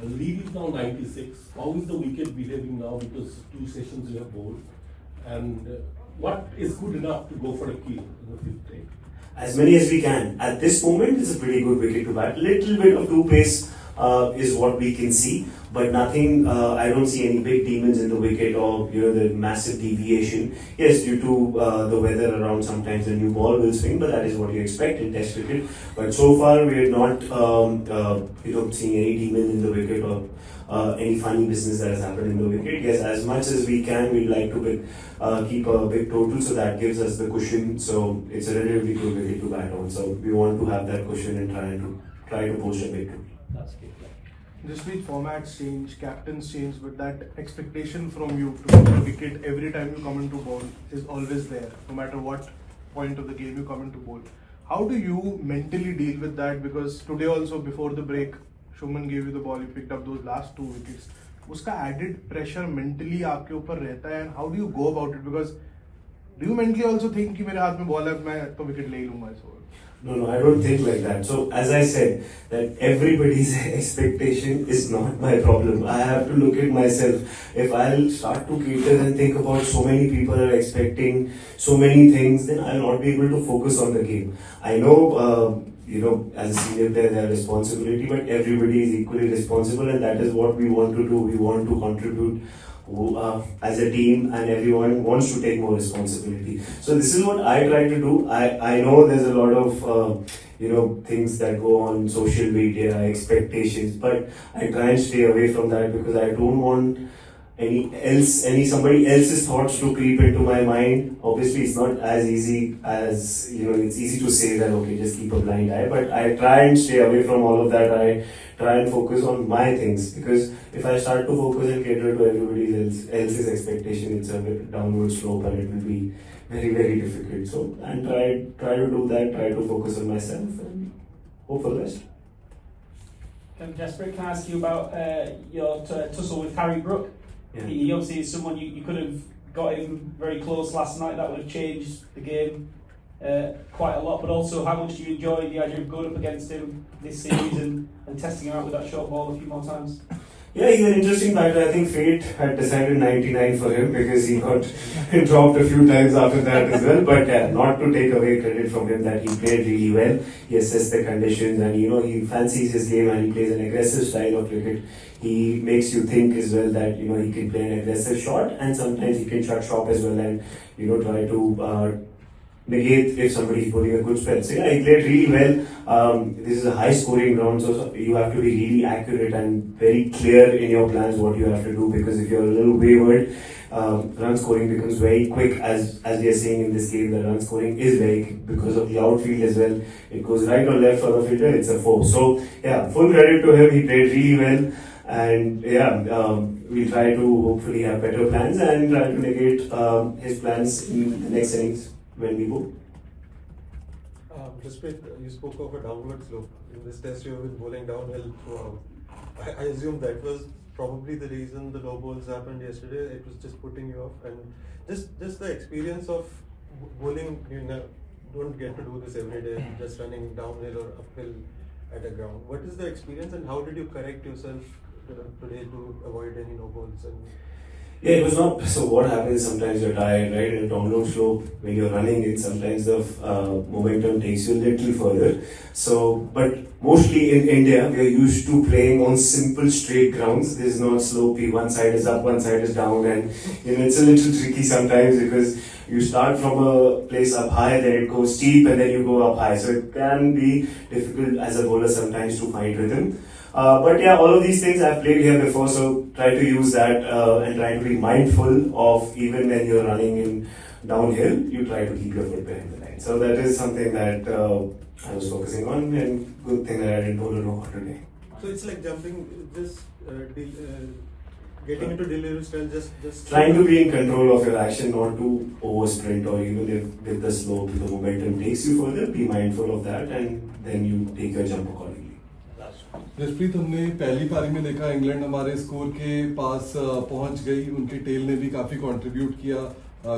The lead is now 96. How is the wicket behaving now? Because 2 sessions you have bowled. And what is good enough to go for a kill in the 5th day? As many as we can. At this moment, it's a pretty good wicket to bat. Little bit of two pace is what we can see, but nothing. I don't see any big demons in the wicket or the massive deviation. Yes, due to the weather around, sometimes the new ball will swing, but that is what you expect in Test cricket. But so far, we are not seeing any demon in the wicket or any funny business that has happened in the wicket. Yes, as much as we can, we'd like to keep a big total, so that gives us the cushion. So it's a relatively good wicket to bat on. So we want to have that cushion and try to post a big total. That's good. This week formats change, captains change, but that expectation from you to get a wicket every time you come into bowl is always there, no matter what point of the game you come into bowl. How do you mentally deal with that? Because today also, before the break, Shuman gave you the ball, you picked up those last 2 wickets. Uska added pressure mentally aapke upar rehta hai, and how do you go about it? Because do you mentally also think कि मेरे हाथ में ball है, मैं तो wicket ले ही लूँगा इस over? No, I don't think like that. So, as I said, that everybody's expectation is not my problem. I have to look at myself. If I'll start to cater and think about so many people are expecting so many things, then I'll not be able to focus on the game. I know, as a senior player, they have responsibility, but everybody is equally responsible, and that is what we want to do. We want to contribute as a team, and everyone wants to take more responsibility. So this is what I try to do. I know there's a lot of things that go on social media, expectations, but I try and stay away from that because I don't want somebody else's thoughts to creep into my mind. Obviously, it's not as easy as it's easy to say that okay, just keep a blind eye, but I try and stay away from all of that. I try and focus on my things, because if I start to focus and cater to everybody else's expectation, it's a downward slope and it will be very, very difficult. So, and try to do that, try to focus on myself and hope for the best. Jasprit, can I ask you about your tussle with Harry Brook? Yeah. He obviously is someone you could have got him very close last night. That would have changed the game quite a lot. But also, how much do you enjoy the idea of going up against him this series and testing him out with that short ball a few more times? Yeah, he's an interesting fighter. I think fate had decided 99 for him because he got dropped a few times after that as well. But not to take away credit from him, that he played really well. He assessed the conditions and he fancies his game and he plays an aggressive style of cricket. He makes you think as well that he can play an aggressive shot, and sometimes he can shut shop as well and try to negate if somebody is bowling a good spell. So yeah, he played really well. This is a high scoring ground, so you have to be really accurate and very clear in your plans what you have to do, because if you're a little wayward, run scoring becomes very quick. As we are seeing in this game, the run scoring is very quick because of the outfield as well. It goes right or left for the fielder, it's a 4. So yeah, full credit to him. He played really well. And we'll try to hopefully have better plans and try to negate his plans in the next innings when we go. Jasprit, you spoke of a downward slope. In this test, you have been bowling downhill throughout. I assume that was probably the reason the low balls happened yesterday. It was just putting you off, and just the experience of bowling. Don't get to do this every day. Just running downhill or uphill at a ground. What is the experience, and how did you correct yourself today to avoid any no balls? Yeah, it was not. So what happens, sometimes you're tired, right? In a downward slope, when you're running it, sometimes the momentum takes you a little further. So, but mostly in India, we are used to playing on simple straight grounds. There's no slopey, one side is up, one side is down, and it's a little tricky sometimes because you start from a place up high, then it goes steep, and then you go up high. So it can be difficult as a bowler sometimes to find rhythm. But yeah, all of these things I've played here before, so try to use that and try to be mindful of, even when you're running in downhill, you try to keep your foot behind the line. So that is something that I was focusing on, and good thing that I didn't bowl a no-hot today. So it's like jumping, just getting into delivery style, just trying to be in control of your action, not to over sprint, or even if with the slope, the momentum takes you further, be mindful of that, and then you take your jump accordingly. Jasprit, हमने पहली पारी में देखा England हमारे score के पास पहुंच गई, उनके टेल ने भी काफी कंट्रीब्यूट किया,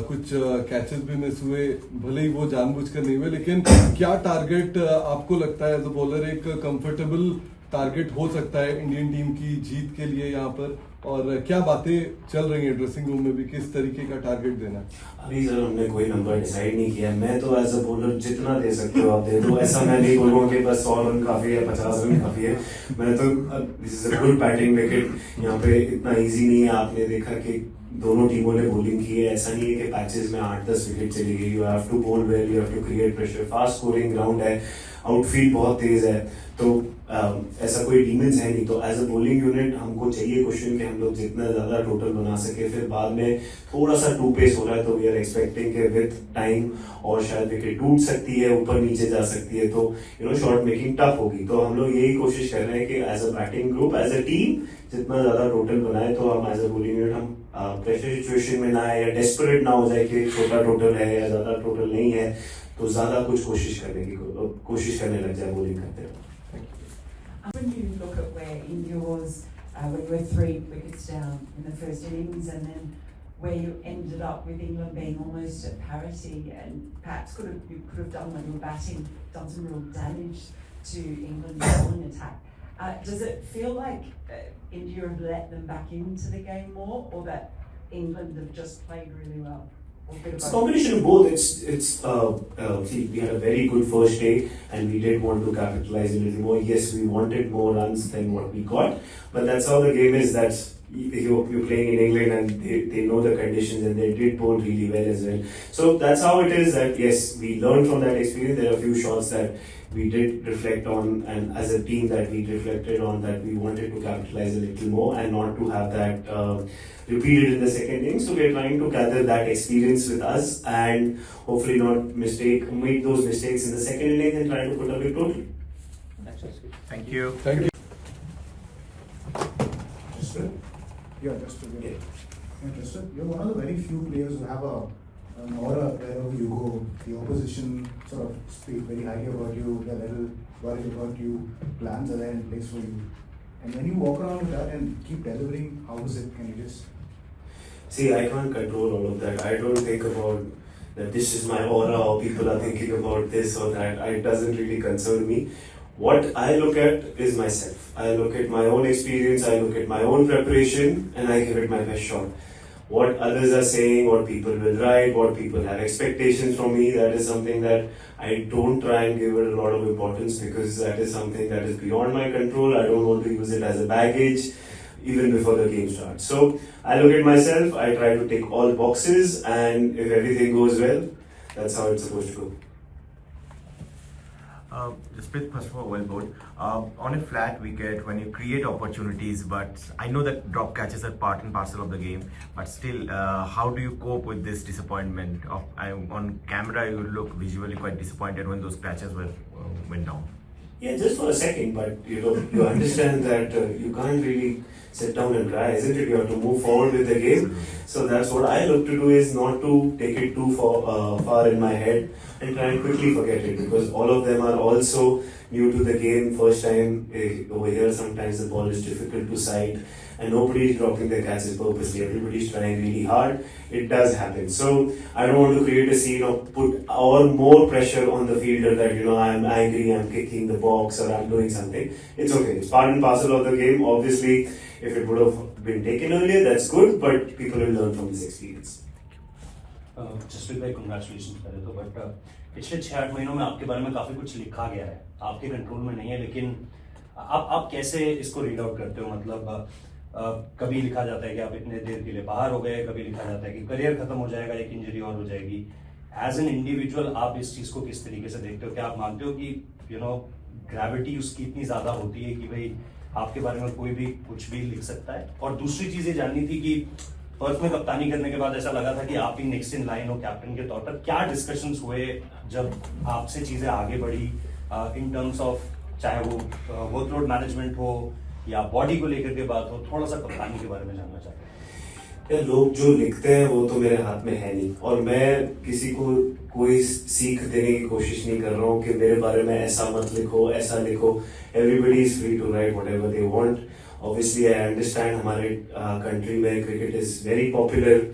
कुछ कैचेस भी मिस हुए, भले ही वो जानबूझकर नहीं हुए, लेकिन क्या टारगेट आपको लगता है एज अ बॉलर एक कंफर्टेबल टारगेट हो सकता है इंडियन टीम की जीत के लिए यहाँ पर, और क्या बातें चल रही हैं ड्रेसिंग रूम में भी, किस तरीके का टारगेट देना है? अभी सर हमने कोई नंबर डिसाइड नहीं किया। मैं तो एज अ बॉलर जितना दे सकते हो आप दे दो, ऐसा मैं नहीं बोलूँगा कि बस 100 रन काफी है, 50 रन काफी है। मैं तो this is a good batting wicket, यहाँ पे इतना इजी नहीं है। आपने देखा कि दोनों टीमों ने बॉलिंग की है, ऐसा नहीं है कि पैचेस में 8-10 विकेट चली गई। You have to bowl well, you have to create pressure, fast scoring ground है, आउटफील्ड बहुत तेज है, तो ऐसा कोई डीमेंस है नहीं। तो एज अ बॉलिंग यूनिट हमको चाहिए क्वेश्चन कि हम लोग जितना ज्यादा टोटल बना सके। फिर बाद में थोड़ा सा टू पेस हो रहा है तो वी आर एक्सपेक्टिंग के विद टाइम और शायद विकेट टूट सकती है, ऊपर नीचे जा सकती है, तो शॉट मेकिंग टफ होगी। तो हम लोग यही कोशिश कर रहे हैं कि as a batting group, as a team जितना ज्यादा टोटल बनाए, तो हम एज अ बॉलिंग यूनिट हम प्रेशर सिचुएशन में ना आए या डेस्परेट ना हो जाए कि छोटा टोटल है या ज्यादा टोटल नहीं है, तो ज्यादा कुछ कोशिश करने लग जाए बॉलिंग करते हुए। When you look at where India was when you were 3 wickets down in the first innings, and then where you ended up with England being almost at parity, and perhaps you could have done when you were batting, done some real damage to England's bowling attack. Does it feel like India have let them back into the game more, or that England have just played really well? It's a combination of both. See, we had a very good first day and we did want to capitalize a little more. Yes, we wanted more runs than what we got, but that's how the game is. That's you're playing in England and they know the conditions, and they did bowl really well as well. So that's how it is. That yes, we learned from that experience. There are a few shots that we did reflect on, and as a team that we reflected on, that we wanted to capitalize a little more and not to have that repeated in the second innings. So we're trying to gather that experience with us and hopefully not make those mistakes in the second innings and try to put a big total. Thank you. Thank you. Jasprit? Yeah, Jasprit. Yeah, Jasprit, you're one of the very few players who have an aura wherever you go. The opposition sort of speak very highly about you, they're a little worried about you, plans are there in place for you. And when you walk around with that and keep delivering, how is it? Can you just... See, I can't control all of that. I don't think about that this is my aura or people are thinking about this or that. It doesn't really concern me. What I look at is myself. I look at my own experience, I look at my own preparation, and I give it my best shot. What others are saying, what people will write, what people have expectations from me, that is something that I don't try and give it a lot of importance, because that is something that is beyond my control. I don't want to use it as a baggage even before the game starts. So I look at myself, I try to tick all boxes, and if everything goes well, that's how it's supposed to go. Jasprit, first of all, well bowled. On a flat wicket, when you create opportunities, but I know that drop catches are part and parcel of the game, but still, how do you cope with this disappointment? On camera, you look visually quite disappointed when those catches went down. Yeah, just for a second, but you understand that you can't really sit down and cry, isn't it? You have to move forward with the game. So that's what I look to do, is not to take it too far in my head and try and quickly forget it, because all of them are also new to the game. First time over here, sometimes the ball is difficult to sight and nobody is dropping their catches purposely. Everybody is trying really hard. It does happen. So I don't want to create a scene or put more pressure on the fielder that I'm angry, I'm kicking the box, or I'm doing something. It's okay. It's part and parcel of the game. Obviously, if it would have been taken earlier, that's good, but people will learn from this experience. Jasprit भाई, congratulation पहले तो, but पिछले 6-8 महीनों में आपके बारे में काफ़ी कुछ लिखा गया है, आपके कंट्रोल में नहीं है, लेकिन आप कैसे इसको रीड आउट करते हो? मतलब कभी लिखा जाता है कि आप इतने देर के लिए बाहर हो गए, कभी लिखा जाता है कि करियर खत्म हो जाएगा, एक इंजरी और हो जाएगी। एज एन इंडिविजुअल आप इस चीज़ को किस तरीके से देखते हो? क्या आप मानते हो कि ग्रेविटी उसकी इतनी ज़्यादा होती है कि भाई आपके बारे में कोई भी कुछ भी लिख सकता है? और दूसरी चीज़ ये जाननी थी कि पर्थ में कप्तानी करने के बाद ऐसा लगा था कि आप ही नेक्स्ट इन लाइन हो कैप्टन के तौर पर। क्या डिस्कशंस हुए जब आपसे चीजें आगे बढ़ी इन टर्म्स ऑफ, चाहे वो वर्कलोड मैनेजमेंट हो या बॉडी को लेकर के बात हो? थोड़ा सा कप्तानी के बारे में जानना चाहते हैं। लोग जो लिखते हैं वो तो मेरे हाथ में है नहीं, और मैं किसी को कोई सीख देने की कोशिश नहीं कर रहा हूँ कि मेरे बारे में ऐसा मत लिखो, ऐसा लिखो। Everybody is free to write whatever they want. Obviously, I understand हमारे कंट्री में cricket is very popular,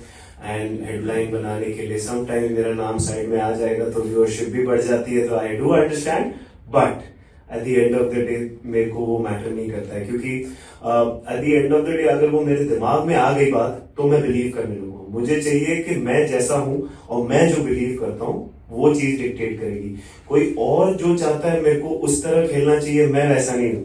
and headline बनाने के लिए समटाइम मेरा नाम साइड में आ जाएगा तो व्यूअरशिप भी बढ़ जाती है, तो I do understand, but at the end of the day मेरे को वो मैटर नहीं करता है, क्योंकि at the end of the day अगर वो मेरे दिमाग में आ गई बात तो मैं बिलीव करने लगूँ। मुझे चाहिए कि मैं जैसा हूँ और मैं जो बिलीव करता हूँ वो चीज डिक्टेट करेगी। कोई और जो चाहता है मेरे को उस तरह खेलना चाहिए, मैं वैसा नहीं हूँ।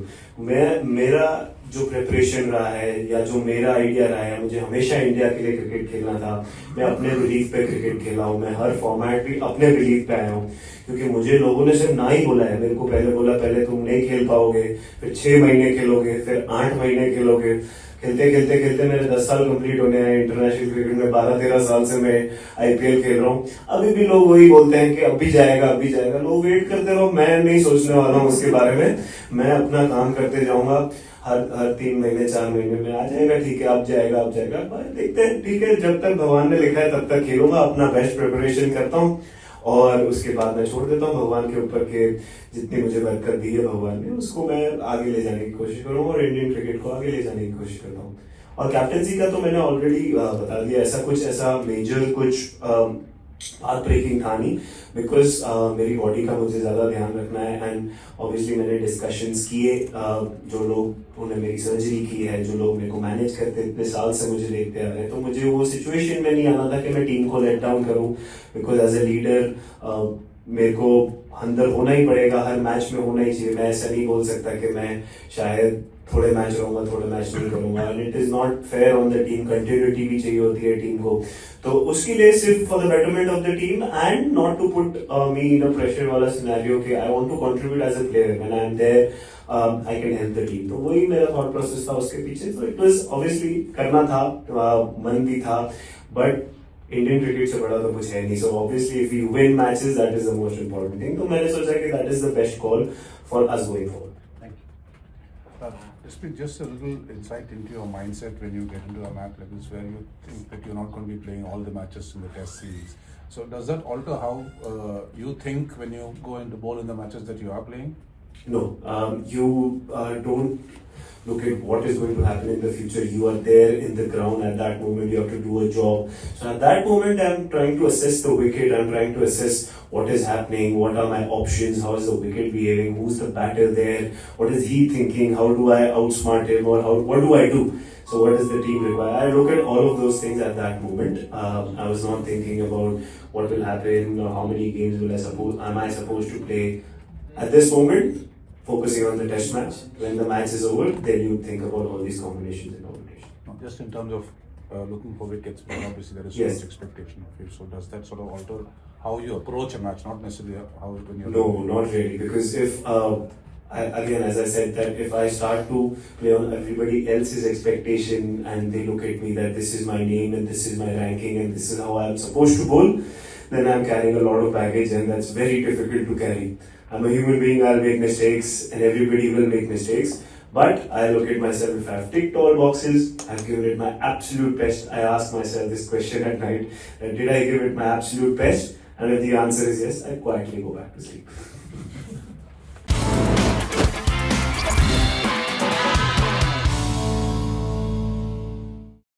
मेरा जो प्रिपरेशन रहा है या जो मेरा आइडिया रहा है, मुझे हमेशा इंडिया के लिए क्रिकेट खेलना था। मैं अपने बिलीफ पे क्रिकेट खेला हूँ, मैं हर फॉर्मेट भी अपने बिलीफ पे आया हूँ, क्योंकि मुझे लोगों ने सिर्फ ना ही बोला है। मेरे को पहले बोला पहले तुम नहीं खेल पाओगे, फिर 6 महीने खेलोगे, फिर 8 महीने खेलोगे। खेलते खेलते खेलते मेरे 10 साल कंप्लीट होने हैं इंटरनेशनल क्रिकेट में। 12-13 साल से मैं आईपीएल खेल रहा हूँ। अभी भी लोग वही बोलते हैं कि अब भी जाएगा, अब भी जाएगा। लोग वेट करते रहो, मैं नहीं सोचने वाला हूँ उसके बारे में। मैं अपना काम करते जाऊंगा। हर 3 महीने 4 महीने में आ जाएगा, ठीक है अब जाएगा, अब जाएगा, देखते हैं, ठीक है। जब तक भगवान ने लिखा है तब तक खेलूंगा, अपना बेस्ट प्रिपरेशन करता हूँ और उसके बाद मैं छोड़ देता हूँ भगवान के ऊपर के जितनी मुझे बरकत दी है भगवान ने, उसको मैं आगे ले जाने की कोशिश करूंगा और इंडियन क्रिकेट को आगे ले जाने की कोशिश करता हूँ। और कैप्टनसी का तो मैंने ऑलरेडी बता दिया। ऐसा मेजर कुछ हार्ट ब्रेकिंग था नहीं, बिकॉज मेरी बॉडी का मुझे ज्यादा ध्यान रखना है। एंड ऑब्वियसली मैंने डिस्कशंस किए, जो लोग उन्हें मेरी सर्जरी की है, जो लोग मेरे को मैनेज करते इतने साल से मुझे देखते आ रहे हैं, तो मुझे वो सिचुएशन में नहीं आना था कि मैं टीम को लेट डाउन करूं। बिकॉज एज ए लीडर मेरे को अंदर होना ही पड़ेगा, हर मैच में होना ही चाहिए। मैं ऐसा नहीं बोल सकता कि मैं शायद थोड़े मैच रहूंगा, थोड़े मैच नहीं करूंगा। And it is not fair on the team. Continuity भी चाहिए होती है टीम को, तो उसके लिए सिर्फ for the betterment of the team and not to put me in a pressure वाला सिनेरियो कि I want to contribute as a player when I am there, I can help the team. तो वही मेरा thought process था उसके पीछे। तो it was obviously करना था, मन भी था, बट इंडियन क्रिकेट से बड़ा तो कुछ है नहीं। So obviously if you win matches that is the most important thing. तो मैंने सोचा कि that is the best call for us going forward. Jasprit, just a little insight into your mindset when you get into a match like this, where you think that you're not going to be playing all the matches in the Test series. So does that alter how you think when you go into bowl in the matches that you are playing? No, you don't look at what is going to happen in the future. You are there in the ground at that moment. You have to do a job. So at that moment, I'm trying to assess the wicket. I'm trying to assess what is happening. What are my options? How is the wicket behaving? Who's the batter there? What is he thinking? How do I outsmart him? Or what do I do? So what does the team require? I look at all of those things at that moment. I was not thinking about what will happen or how many games am I supposed to play. At this moment, focusing on the test match. When the match is over, then you think about all these combinations and combinations. No, just in terms of looking for wickets, but obviously there is so much expectation of you. So does that sort of alter how you approach a match? Not necessarily how when you're... No, not really. Because if again, as I said, that if I start to play on everybody else's expectation and they look at me that this is my name and this is my ranking and this is how I'm supposed to bowl, then I'm carrying a lot of baggage and that's very difficult to carry. I'm a human being, I'll make mistakes and everybody will make mistakes. But I look at myself, if I've ticked all boxes, I've given it my absolute best. I ask myself this question at night, did I give it my absolute best? And if the answer is yes, I quietly go back to sleep.